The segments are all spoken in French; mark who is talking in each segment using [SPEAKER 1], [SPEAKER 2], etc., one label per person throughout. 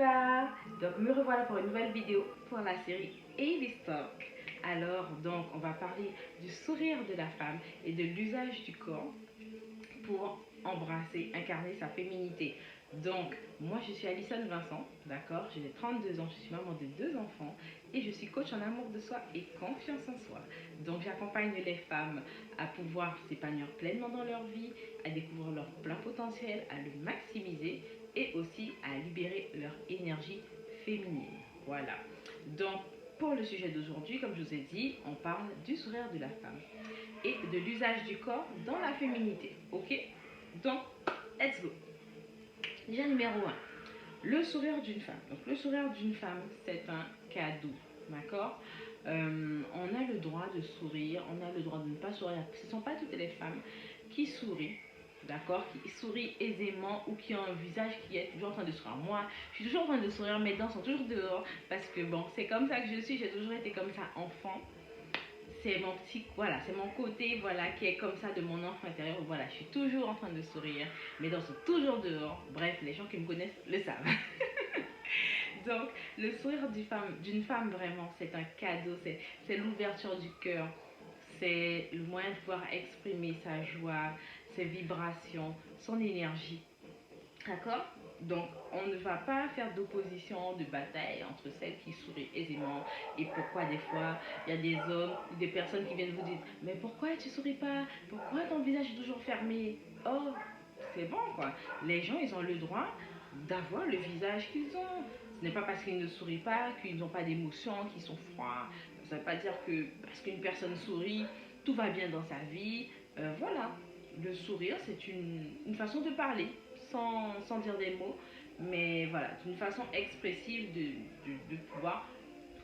[SPEAKER 1] va? Donc me revoilà pour une nouvelle vidéo pour la série Hailey's Talk. Alors donc on va parler du sourire de la femme et de l'usage du corps pour embrasser, incarner sa féminité. Donc moi je suis Alison Vincent, d'accord? J'ai 32 ans, je suis maman de 2 enfants et je suis coach en amour de soi et confiance en soi. Donc j'accompagne les femmes à pouvoir s'épanouir pleinement dans leur vie, à découvrir leur plein potentiel, à le maximiser et aussi à libérer leur énergie féminine. Voilà. Donc pour le sujet d'aujourd'hui, comme je vous ai dit, on parle du sourire de la femme et de l'usage du corps dans la féminité. Ok? Donc, let's go. Déjà numéro 1, le sourire d'une femme. Donc le sourire d'une femme, c'est un cadeau. D'accord? On a le droit de sourire, on a le droit de ne pas sourire. Ce ne sont pas toutes les femmes qui sourient, d'accord, qui sourient aisément ou qui ont un visage qui est toujours en train de sourire. Moi, je suis toujours en train de sourire, mes dents sont toujours dehors parce que bon, c'est comme ça que je suis, j'ai toujours été comme ça enfant. C'est mon petit, voilà, c'est mon côté, voilà, qui est comme ça de mon enfant intérieur. Voilà, je suis toujours en train de sourire, mes dents sont toujours dehors. Bref, les gens qui me connaissent le savent. Donc, le sourire d'une femme, vraiment, c'est un cadeau, c'est l'ouverture du cœur, c'est le moyen de pouvoir exprimer sa joie, ses vibrations, son énergie. D'accord? Donc, on ne va pas faire d'opposition, de bataille entre celles qui sourient aisément et pourquoi des fois il y a des hommes ou des personnes qui viennent vous dire mais pourquoi tu souris pas? Pourquoi ton visage est toujours fermé? Oh, c'est bon quoi. Les gens, ils ont le droit d'avoir le visage qu'ils ont. Ce n'est pas parce qu'ils ne sourient pas qu'ils n'ont pas d'émotions, qu'ils sont froids. Ça ne veut pas dire que parce qu'une personne sourit, tout va bien dans sa vie. Voilà. Le sourire, c'est une façon de parler sans dire des mots, mais voilà, c'est une façon expressive de pouvoir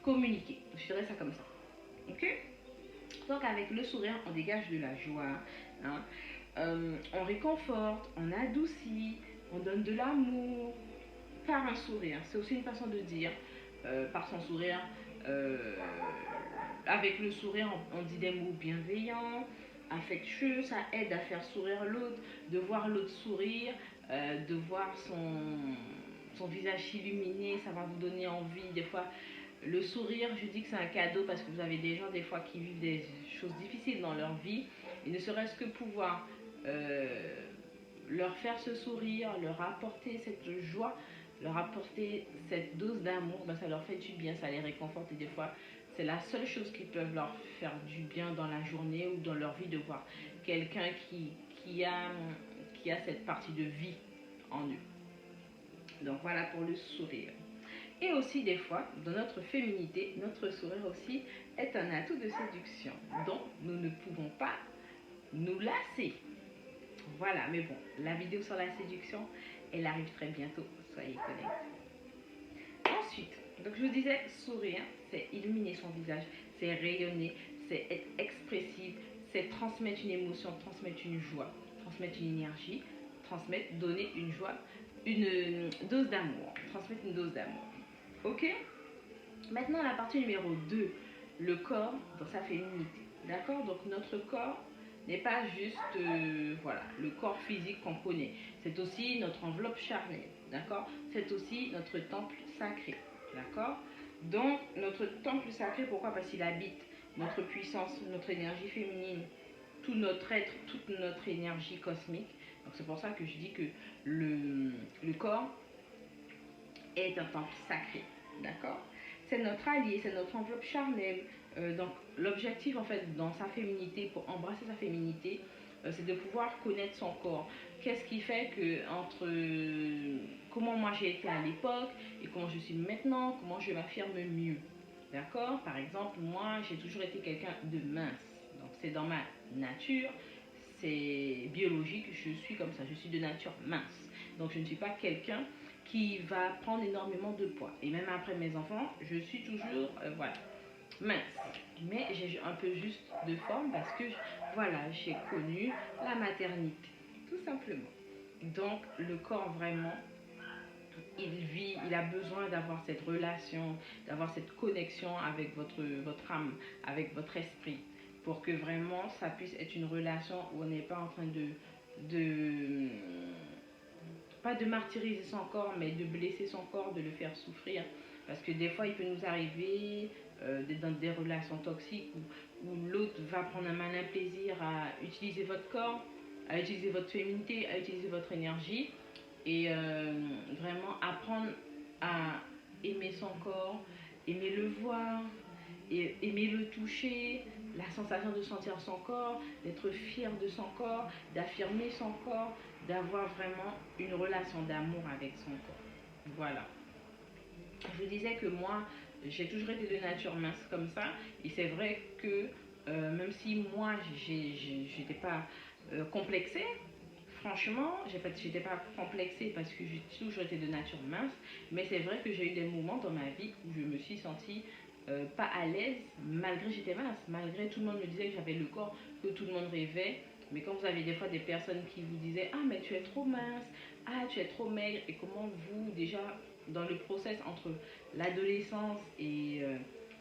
[SPEAKER 1] communiquer. Je dirais ça comme ça. Ok? Donc avec le sourire, on dégage de la joie, hein. On réconforte, on adoucit, on donne de l'amour par un sourire. C'est aussi une façon de dire, par son sourire, euh, avec le sourire, on dit des mots bienveillants, affectueux, ça aide à faire sourire l'autre, de voir l'autre sourire, de voir son visage s'illuminer, ça va vous donner envie. Des fois, le sourire, je dis que c'est un cadeau parce que vous avez des gens des fois qui vivent des choses difficiles dans leur vie, et ne serait-ce que pouvoir leur faire ce sourire, leur apporter cette joie, leur apporter cette dose d'amour, ben ça leur fait du bien, ça les réconforte et des fois c'est la seule chose qui peut leur faire du bien dans la journée ou dans leur vie de voir quelqu'un qui a cette partie de vie en eux. Donc voilà pour le sourire. Et aussi des fois, dans notre féminité, notre sourire aussi est un atout de séduction dont nous ne pouvons pas nous lasser. Voilà, mais bon, la vidéo sur la séduction, elle arrive très bientôt, soyez connectés. Ensuite, donc je vous disais, sourire, c'est illuminer son visage, c'est rayonner, c'est être expressif, c'est transmettre une émotion, transmettre une joie, transmettre une énergie, transmettre, donner une joie, une dose d'amour, transmettre une dose d'amour. Ok? Maintenant, la partie numéro 2, le corps dans sa féminité. D'accord? Donc notre corps n'est pas juste voilà, le corps physique qu'on connaît. C'est aussi notre enveloppe charnelle. D'accord? C'est aussi notre temple sacré. D'accord? Donc notre temple sacré, pourquoi? Parce qu'il habite notre puissance, notre énergie féminine, tout notre être, toute notre énergie cosmique. Donc c'est pour ça que je dis que le corps est un temple sacré. D'accord? C'est notre allié, c'est notre enveloppe charnelle. Donc l'objectif en fait dans sa féminité, pour embrasser sa féminité, c'est de pouvoir connaître son corps. Qu'est-ce qui fait que entre comment moi j'ai été à l'époque et comment je suis maintenant, comment je m'affirme mieux. D'accord? Par exemple, moi j'ai toujours été quelqu'un de mince. Donc c'est dans ma nature, c'est biologique, je suis comme ça, je suis de nature mince. Donc je ne suis pas quelqu'un qui va prendre énormément de poids. Et même après mes enfants, je suis toujours, voilà, mince. Mais j'ai un peu juste de forme parce que, voilà, j'ai connu la maternité, tout simplement. Donc, le corps, vraiment, il a besoin d'avoir cette relation, d'avoir cette connexion avec votre âme, avec votre esprit, pour que vraiment ça puisse être une relation où on n'est pas en train de pas de martyriser son corps, mais de blesser son corps, de le faire souffrir. Parce que des fois, il peut nous arriver d'être dans des relations toxiques où l'autre va prendre un malin plaisir à utiliser votre corps, à utiliser votre féminité, à utiliser votre énergie. Et vraiment apprendre à aimer son corps, aimer le voir, et aimer le toucher, la sensation de sentir son corps, d'être fier de son corps, d'affirmer son corps, d'avoir vraiment une relation d'amour avec son corps. Voilà. Je disais que moi, j'ai toujours été de nature mince comme ça, et c'est vrai que même si moi, j'étais pas complexée, franchement, j'étais pas complexée parce que j'ai toujours été de nature mince, mais c'est vrai que j'ai eu des moments dans ma vie où je me suis sentie pas à l'aise, malgré que j'étais mince, malgré tout le monde me disait que j'avais le corps que tout le monde rêvait. Mais quand vous avez des fois des personnes qui vous disaient ah mais tu es trop mince, ah tu es trop maigre, et comment vous déjà dans le process entre l'adolescence et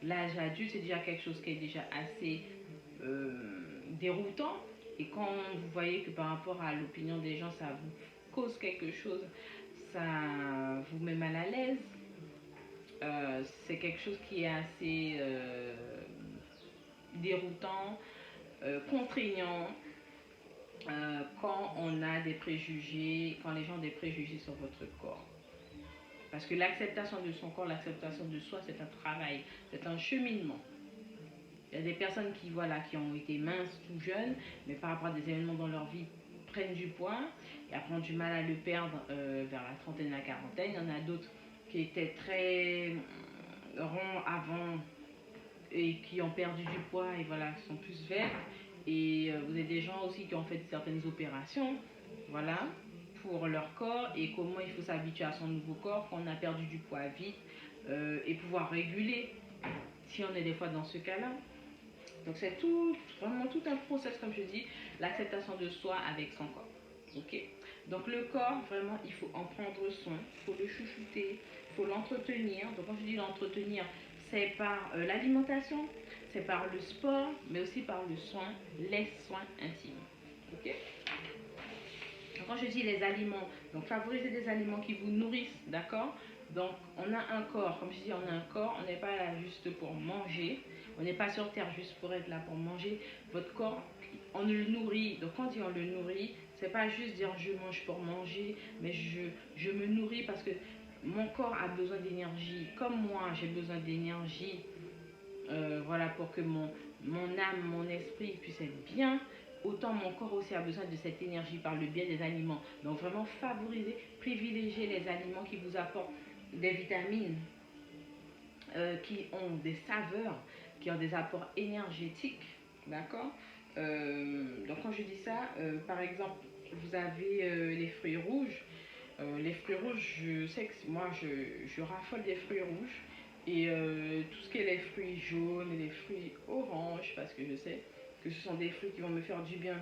[SPEAKER 1] l'âge adulte, c'est déjà quelque chose qui est déjà assez déroutant. Et quand vous voyez que par rapport à l'opinion des gens, ça vous cause quelque chose, ça vous met mal à l'aise, c'est quelque chose qui est assez déroutant, contraignant, quand on a des préjugés, quand les gens ont des préjugés sur votre corps. Parce que l'acceptation de son corps, l'acceptation de soi, c'est un travail, c'est un cheminement. Il y a des personnes qui, voilà, qui ont été minces tout jeunes, mais par rapport à des événements dans leur vie, prennent du poids et après ont du mal à le perdre vers la trentaine, la quarantaine. Il y en a d'autres qui étaient très ronds avant et qui ont perdu du poids et voilà, qui sont plus verts. Et vous avez des gens aussi qui ont fait certaines opérations, voilà, pour leur corps et comment il faut s'habituer à son nouveau corps quand on a perdu du poids vite et pouvoir réguler si on est des fois dans ce cas-là. Donc c'est tout, vraiment tout un process, comme je dis, l'acceptation de soi avec son corps. Ok. Donc le corps, vraiment, il faut en prendre soin, il faut le chouchouter, il faut l'entretenir. Donc quand je dis l'entretenir, c'est par l'alimentation, c'est par le sport, mais aussi par le soin, les soins intimes. Ok. Donc quand je dis les aliments, donc favoriser des aliments qui vous nourrissent, d'accord. Donc on a un corps, comme je dis, on a un corps, on n'est pas là juste pour manger, on n'est pas sur terre juste pour être là pour manger. Votre corps, on le nourrit. Donc quand on le nourrit, c'est pas juste dire je mange pour manger, mais je me nourris parce que mon corps a besoin d'énergie. Comme moi, j'ai besoin d'énergie, voilà, pour que mon âme, mon esprit puisse être bien. Autant mon corps aussi a besoin de cette énergie par le biais des aliments. Donc vraiment favoriser, privilégier les aliments qui vous apportent des vitamines, qui ont des saveurs, qui ont des apports énergétiques, d'accord. Donc quand je dis ça, par exemple, vous avez les fruits rouges. Les fruits rouges, je sais que moi, je raffole des fruits rouges. Et tout ce qui est les fruits jaunes et les fruits oranges, parce que je sais que ce sont des fruits qui vont me faire du bien,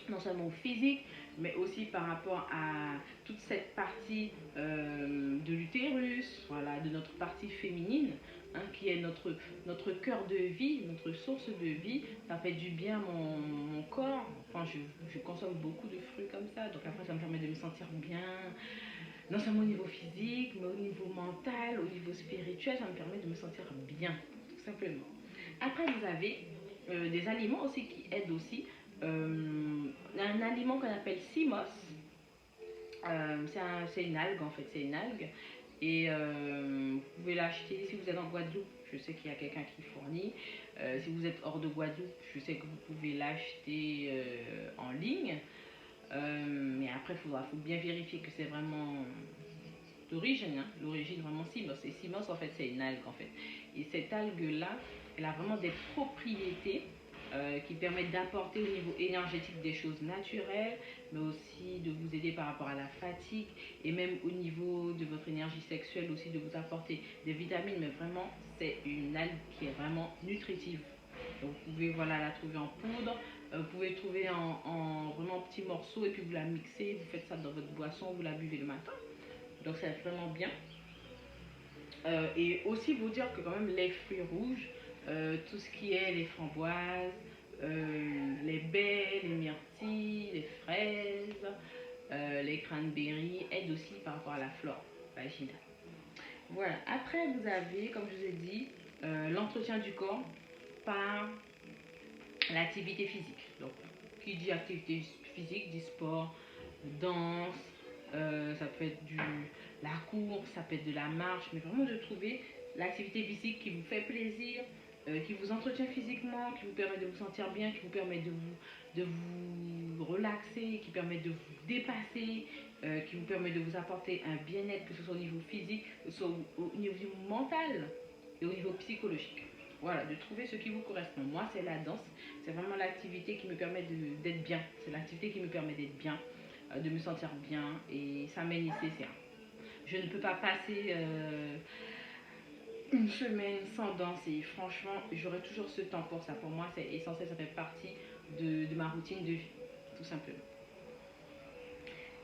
[SPEAKER 1] non seulement au physique, mais aussi par rapport à toute cette partie de l'utérus, voilà, de notre partie féminine, hein, qui est notre cœur de vie, notre source de vie. Ça fait du bien à mon corps. Enfin, je consomme beaucoup de fruits comme ça, donc après ça me permet de me sentir bien, non seulement au niveau physique, mais au niveau mental, au niveau spirituel, ça me permet de me sentir bien, tout simplement. Après, vous avez des aliments aussi qui aident aussi. Un aliment qu'on appelle simos. C'est une algue en fait, c'est une algue. Et vous pouvez l'acheter si vous êtes en Guadeloupe. Je sais qu'il y a quelqu'un qui fournit. Si vous êtes hors de Guadeloupe, je sais que vous pouvez l'acheter en ligne. Mais après, il faut bien vérifier que c'est vraiment d'origine, hein, l'origine vraiment Simos. Et Simos, en fait, c'est une algue, en fait. Et cette algue-là, elle a vraiment des propriétés qui permettent d'apporter au niveau énergétique des choses naturelles, mais aussi de vous aider par rapport à la fatigue, et même au niveau de votre énergie sexuelle aussi, de vous apporter des vitamines. Mais vraiment, c'est une algue qui est vraiment nutritive. Donc vous pouvez, voilà, la trouver en poudre, vous pouvez trouver en vraiment petits morceaux, et puis vous la mixez, vous faites ça dans votre boisson, vous la buvez le matin. Donc c'est vraiment bien. Et aussi vous dire que quand même les fruits rouges, tout ce qui est les framboises, les baies, les myrtilles, les fraises, les cranberries aident aussi par rapport à la flore vaginale. Voilà, après vous avez, comme je vous ai dit, l'entretien du corps par l'activité physique. Donc, qui dit activité physique dit sport, danse, ça peut être la course, ça peut être de la marche, mais vraiment de trouver l'activité physique qui vous fait plaisir, qui vous entretient physiquement, qui vous permet de vous sentir bien, qui vous permet de vous relaxer, qui permet de vous dépasser, qui vous permet de vous apporter un bien-être, que ce soit au niveau physique, que ce soit au niveau mental et au niveau psychologique. Voilà, de trouver ce qui vous correspond. Moi, c'est la danse. C'est vraiment l'activité qui me permet d'être bien. C'est l'activité qui me permet d'être bien, de me sentir bien. Et ça m'est nécessaire. Je ne peux pas passer une semaine sans danser. Franchement, j'aurai toujours ce temps pour ça. Pour moi, c'est essentiel. Ça fait partie de ma routine de vie, tout simplement.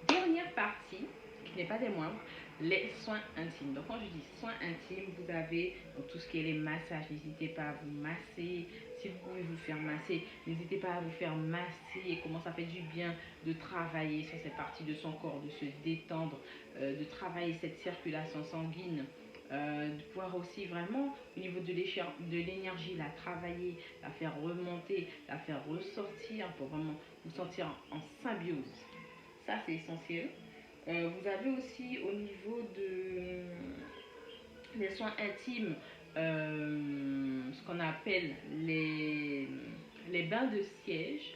[SPEAKER 1] Dernière partie, qui n'est pas des moindres, les soins intimes. Donc quand je dis soins intimes, vous avez donc, tout ce qui est les massages. N'hésitez pas à vous masser. Si vous pouvez vous faire masser, n'hésitez pas à vous faire masser. Et comment ça fait du bien de travailler sur cette partie de son corps, de se détendre, de travailler cette circulation sanguine. De pouvoir aussi vraiment au niveau de l'énergie la travailler, la faire remonter, la faire ressortir pour vraiment vous sentir en symbiose. Ça, c'est essentiel. Vous avez aussi au niveau des soins intimes, ce qu'on appelle les bains de siège.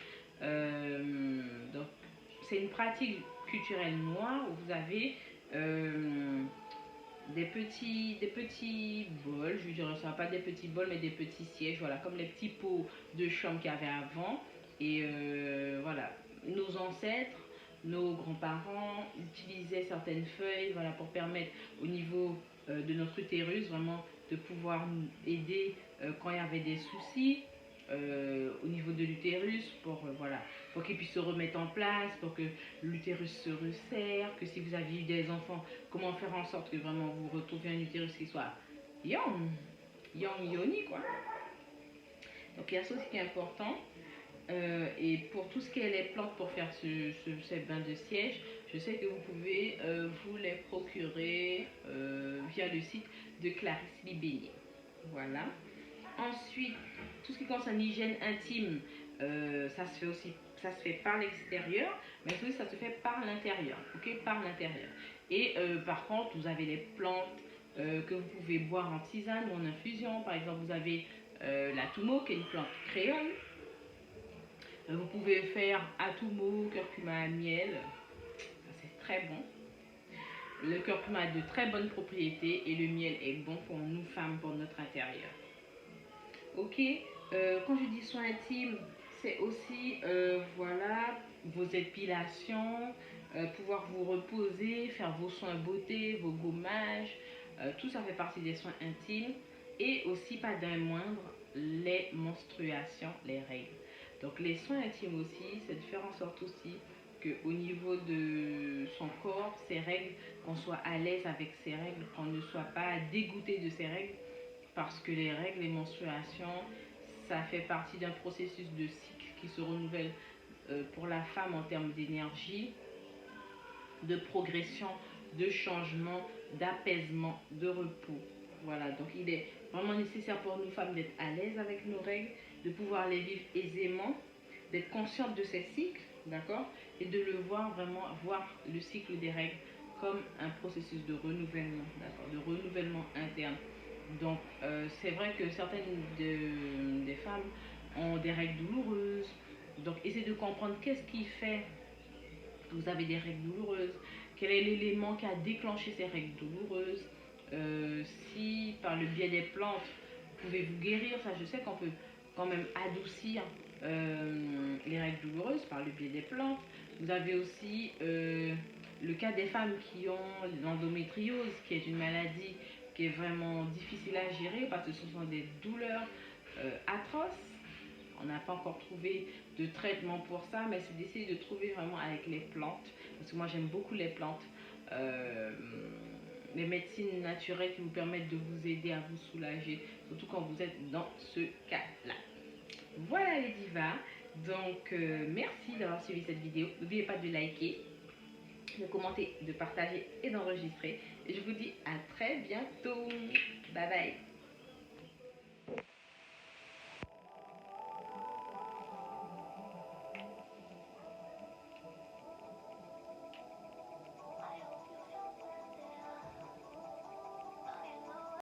[SPEAKER 1] Donc, c'est une pratique culturelle noire où vous avez des petits bols, je dirais ça, pas des petits bols, mais des petits sièges, voilà, comme les petits pots de chambre qu'il y avait avant. Et voilà, nos ancêtres, nos grands-parents utilisaient certaines feuilles, voilà, pour permettre au niveau de notre utérus vraiment de pouvoir nous aider quand il y avait des soucis au niveau de l'utérus voilà, pour qu'il puisse se remettre en place, pour que l'utérus se resserre, que si vous aviez eu des enfants, comment faire en sorte que vraiment vous retrouviez un utérus qui soit young yoni quoi. Donc il y a ça aussi qui est important. Et pour tout ce qui est les plantes pour faire ces bains de siège, je sais que vous pouvez vous les procurer via le site de Clarisse Libénier. Voilà. Ensuite, tout ce qui concerne l'hygiène intime, ça se fait par l'extérieur, mais aussi ça se fait par l'intérieur, ok, par l'intérieur. Et par contre, vous avez les plantes que vous pouvez boire en tisane ou en infusion. Par exemple, vous avez la tumo, qui est une plante créole. Vous pouvez faire atumo, curcuma, miel. Ça, c'est très bon. Le curcuma a de très bonnes propriétés et le miel est bon pour nous femmes, pour notre intérieur. Ok, quand je dis soins intimes, c'est aussi voilà, vos épilations, pouvoir vous reposer, faire vos soins beauté, vos gommages, tout ça fait partie des soins intimes. Et aussi, pas d'un moindre, les menstruations, les règles. Donc les soins intimes aussi, c'est de faire en sorte aussi qu'au niveau de son corps, ses règles, qu'on soit à l'aise avec ses règles, qu'on ne soit pas dégoûté de ses règles, parce que les règles, les menstruations, ça fait partie d'un processus de cycle qui se renouvelle pour la femme en termes d'énergie, de progression, de changement, d'apaisement, de repos. Voilà, donc il est vraiment nécessaire pour nous femmes d'être à l'aise avec nos règles, de pouvoir les vivre aisément, d'être consciente de ces cycles, d'accord, et de le voir vraiment, voir le cycle des règles comme un processus de renouvellement, d'accord, de renouvellement interne. Donc c'est vrai que certaines des femmes ont des règles douloureuses, donc essayez de comprendre qu'est-ce qui fait que vous avez des règles douloureuses, quel est l'élément qui a déclenché ces règles douloureuses, si par le biais des plantes vous pouvez vous guérir, ça je sais qu'on peut quand même adoucir les règles douloureuses par le biais des plantes. Vous avez aussi le cas des femmes qui ont l'endométriose, qui est une maladie qui est vraiment difficile à gérer parce que ce sont des douleurs atroces. On n'a pas encore trouvé de traitement pour ça, mais c'est d'essayer de trouver vraiment avec les plantes, parce que moi j'aime beaucoup les plantes, les médecines naturelles qui vous permettent de vous aider à vous soulager, surtout quand vous êtes dans ce cas-là. Voilà les divas, donc merci d'avoir suivi cette vidéo. N'oubliez pas de liker, de commenter, de partager et d'enregistrer. Et je vous dis à très bientôt. Bye bye.